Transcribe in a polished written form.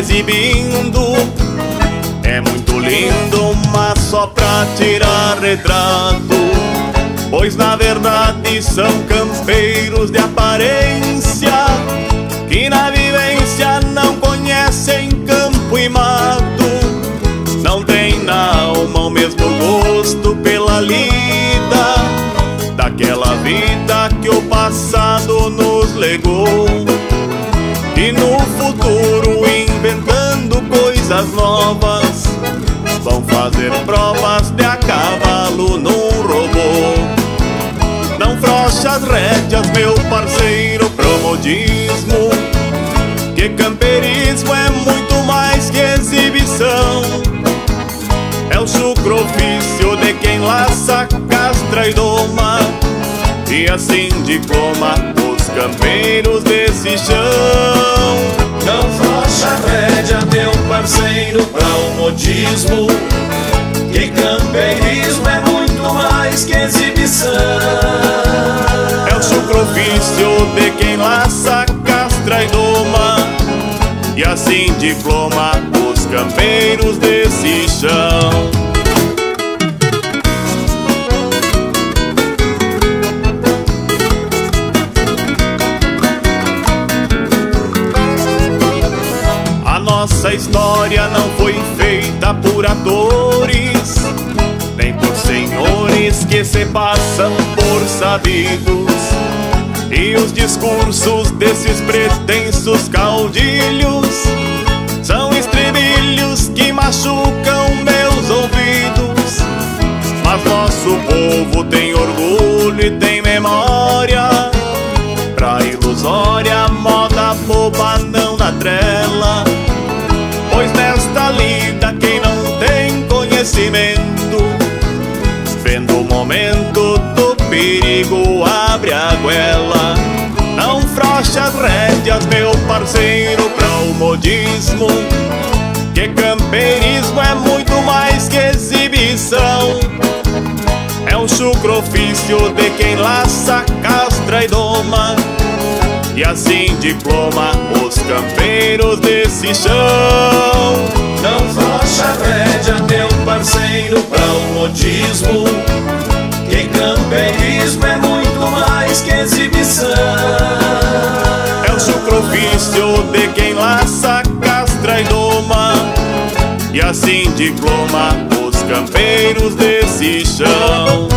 exibindo. É muito lindo, mas só pra tirar retrato, pois na verdade são campeiros de aparência, que na vivência não conhecem campo e mato. Não tem na alma o mesmo gosto pela lida daquela vida que o passado nos legou. E no futuro, inventando coisas novas, vão fazer provas de a cavalo num robô. Não frouxa as rédeas, meu parceiro, pro modismo, que campeirismo é muito mais que exibição. É o chucro ofício de quem laça, castra e doma, e assim diploma os campeiros desse chão. Não frouxa a rédea, meu parceiro, pra o modismo, que campeirismo é muito mais que exibição. É o chucro ofício de quem laça, castra e doma, e assim diploma os campeiros desse chão. A nossa história não foi feita por atores, nem por senhores que se passam por sabidos. E os discursos desses pretensos caudilhos são estribilhos que machucam meus ouvidos. Mas nosso povo tem orgulho e tem memória, pra ilusória moda boba não dá trela. Pois nesta lida quem não tem conhecimento, vendo o momento do perigo, abre a goela. Não frouxa as rédeas, meu parceiro, pra o modismo, que campeirismo é muito mais que exibição. É um chucro ofício de quem laça, castra e doma, e assim diploma os campeiros desse chão. Não frouxa a rédea, meu parceiro, pra o modismo, que campeirismo é muito mais que exibição. É o chucro ofício de quem laça, castra e doma, e assim diploma os campeiros desse chão.